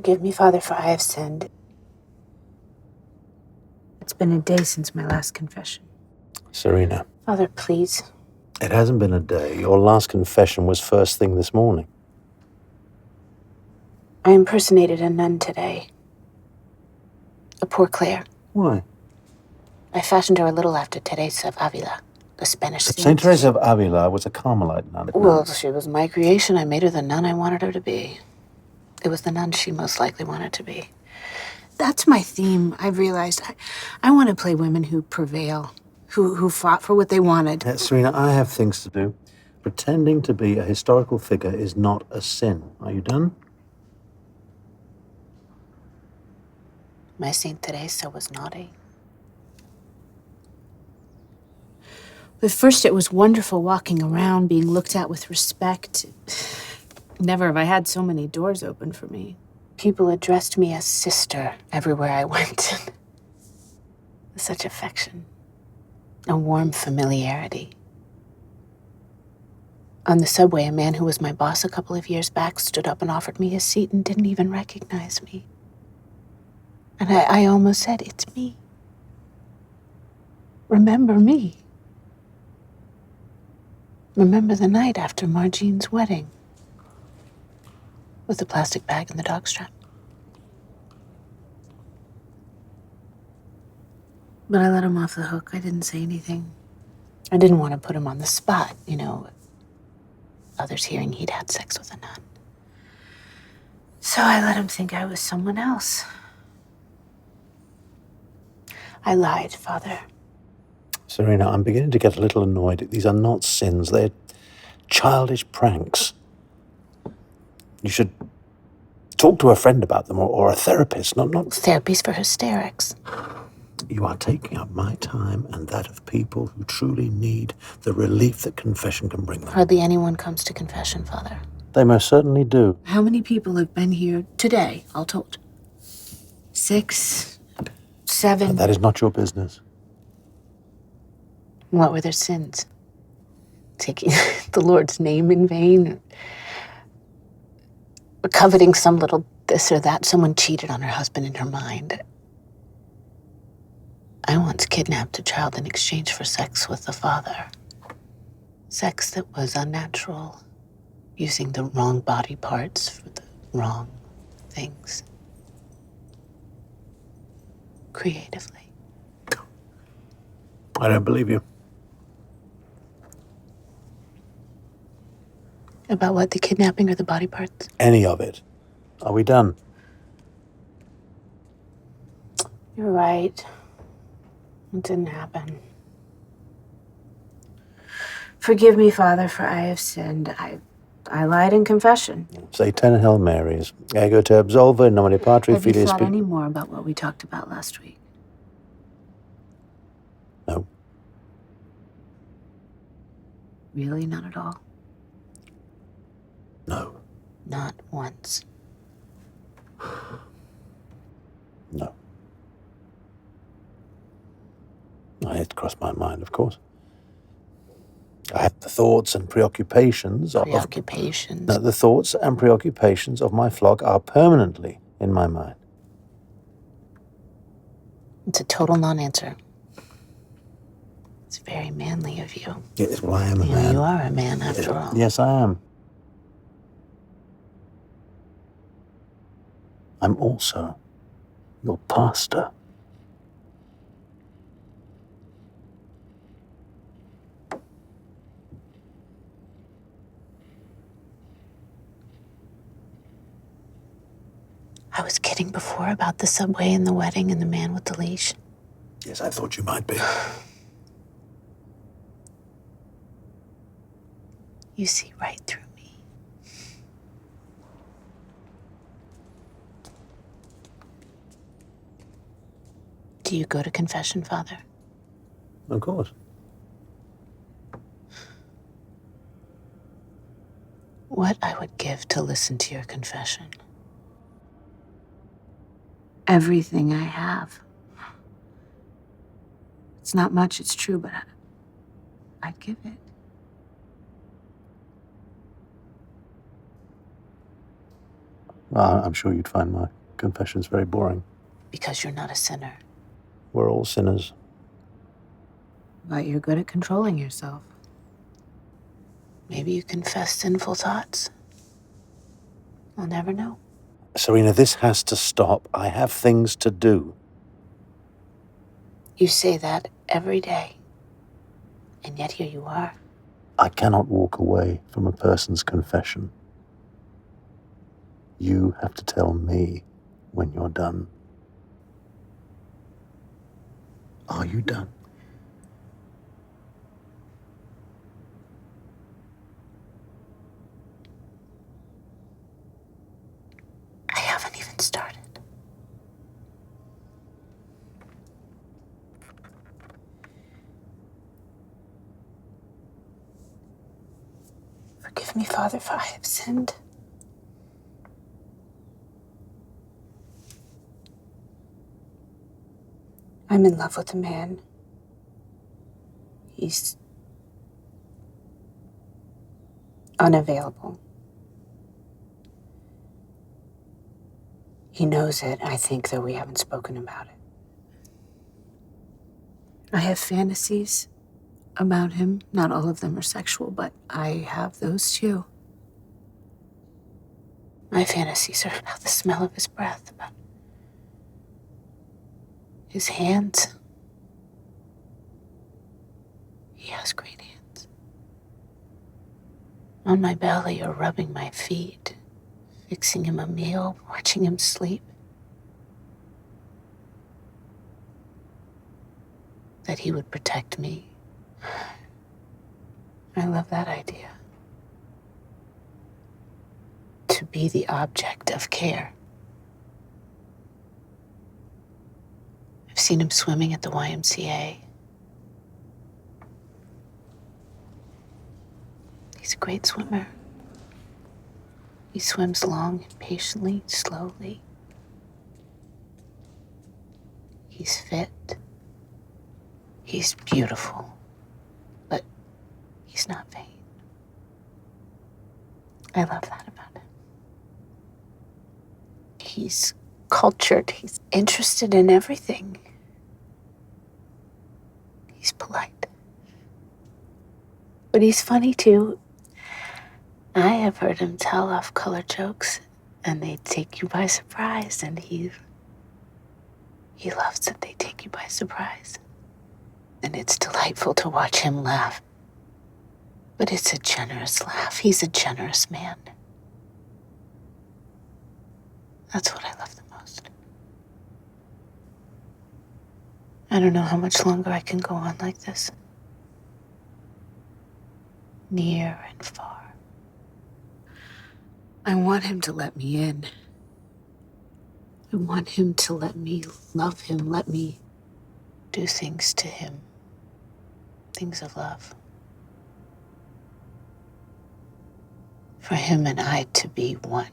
Forgive me, Father, for I have sinned. It's been a day since my last confession. Serena. Father, please. It hasn't been a day. Your last confession was first thing this morning. I impersonated a nun today. A poor Claire. Why? I fashioned her a little after Teresa of Avila, the Spanish saint. Saint Teresa of Avila was a Carmelite nun. Well, she was my creation. I made her the nun I wanted her to be. It was the nun she most likely wanted to be. That's my theme, I've realized. I want to play women who prevail, who fought for what they wanted. Serena, I have things to do. Pretending to be a historical figure is not a sin. Are you done? My Saint Teresa was naughty. At first, it was wonderful walking around, being looked at with respect. Never have I had so many doors open for me. People addressed me as sister everywhere I went. With such affection, a warm familiarity. On the subway, a man who was my boss a couple of years back stood up and offered me his seat and didn't even recognize me. And I almost said, "It's me. Remember me. Remember the night after Marjean's wedding with the plastic bag and the dog strap." But I let him off the hook. I didn't say anything. I didn't want to put him on the spot, others hearing he'd had sex with a nun. So I let him think I was someone else. I lied, Father. Serena, I'm beginning to get a little annoyed. These are not sins. They're childish pranks. You should talk to a friend about them or a therapist, not... Therapy's for hysterics. You are taking up my time and that of people who truly need the relief that confession can bring them. Hardly anyone comes to confession, Father. They most certainly do. How many people have been here today, all told? 6, 7? That is not your business. What were their sins? Taking the Lord's name in vain? Or coveting some little this or that? Someone cheated on her husband in her mind. I once kidnapped a child in exchange for sex with the father. Sex that was unnatural, using the wrong body parts for the wrong things. Creatively. I don't believe you. About what, the kidnapping or the body parts? Any of it. Are we done? You're right. It didn't happen. Forgive me, Father, for I have sinned. I lied in confession. Say 10 Hail Marys. Ego te absolvo, in nomine Patri, Have you Filii, thought Spiritus. any more about what we talked about last week? No. Really, not at all? No. Not once. No. It crossed my mind, of course. I have the thoughts and preoccupations of... Preoccupations? No, the thoughts and preoccupations of my flock are permanently in my mind. It's a total non-answer. It's very manly of you. Yes, well, I am a man. You are a man, after all. Yes, I am. I'm also your pastor. I was kidding before about the subway and the wedding and the man with the leash. Yes, I thought you might be. You see right through me. Do you go to confession, Father? Of course. What I would give to listen to your confession. Everything I have. It's not much, it's true, but I'd give it. Well, I'm sure you'd find my confession's very boring. Because you're not a sinner. We're all sinners. But you're good at controlling yourself. Maybe you confess sinful thoughts. I'll never know. Serena, this has to stop. I have things to do. You say that every day. And yet here you are. I cannot walk away from a person's confession. You have to tell me when you're done. Are you done? I haven't even started. Forgive me, Father, for I have sinned. I'm in love with a man. He's unavailable. He knows it, I think, though we haven't spoken about it. I have fantasies about him. Not all of them are sexual, but I have those too. My fantasies are about the smell of his breath, about his hands. He has great hands. On my belly or rubbing my feet, fixing him a meal, watching him sleep. That he would protect me. I love that idea. To be the object of care. I've seen him swimming at the YMCA. He's a great swimmer. He swims long and patiently, slowly. He's fit. He's beautiful. But he's not vain. I love that about him. He's cultured. He's interested in everything. He's polite. But he's funny too. I have heard him tell off-color jokes, and they take you by surprise, and he loves that they take you by surprise. And it's delightful to watch him laugh. But it's a generous laugh. He's a generous man. That's what I love the most. I don't know how much longer I can go on like this. Near and far. I want him to let me in. I want him to let me love him, let me do things to him. Things of love. For him and I to be one.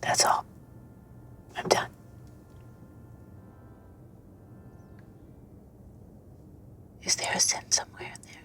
That's all. I'm done. Is there a sin somewhere in there?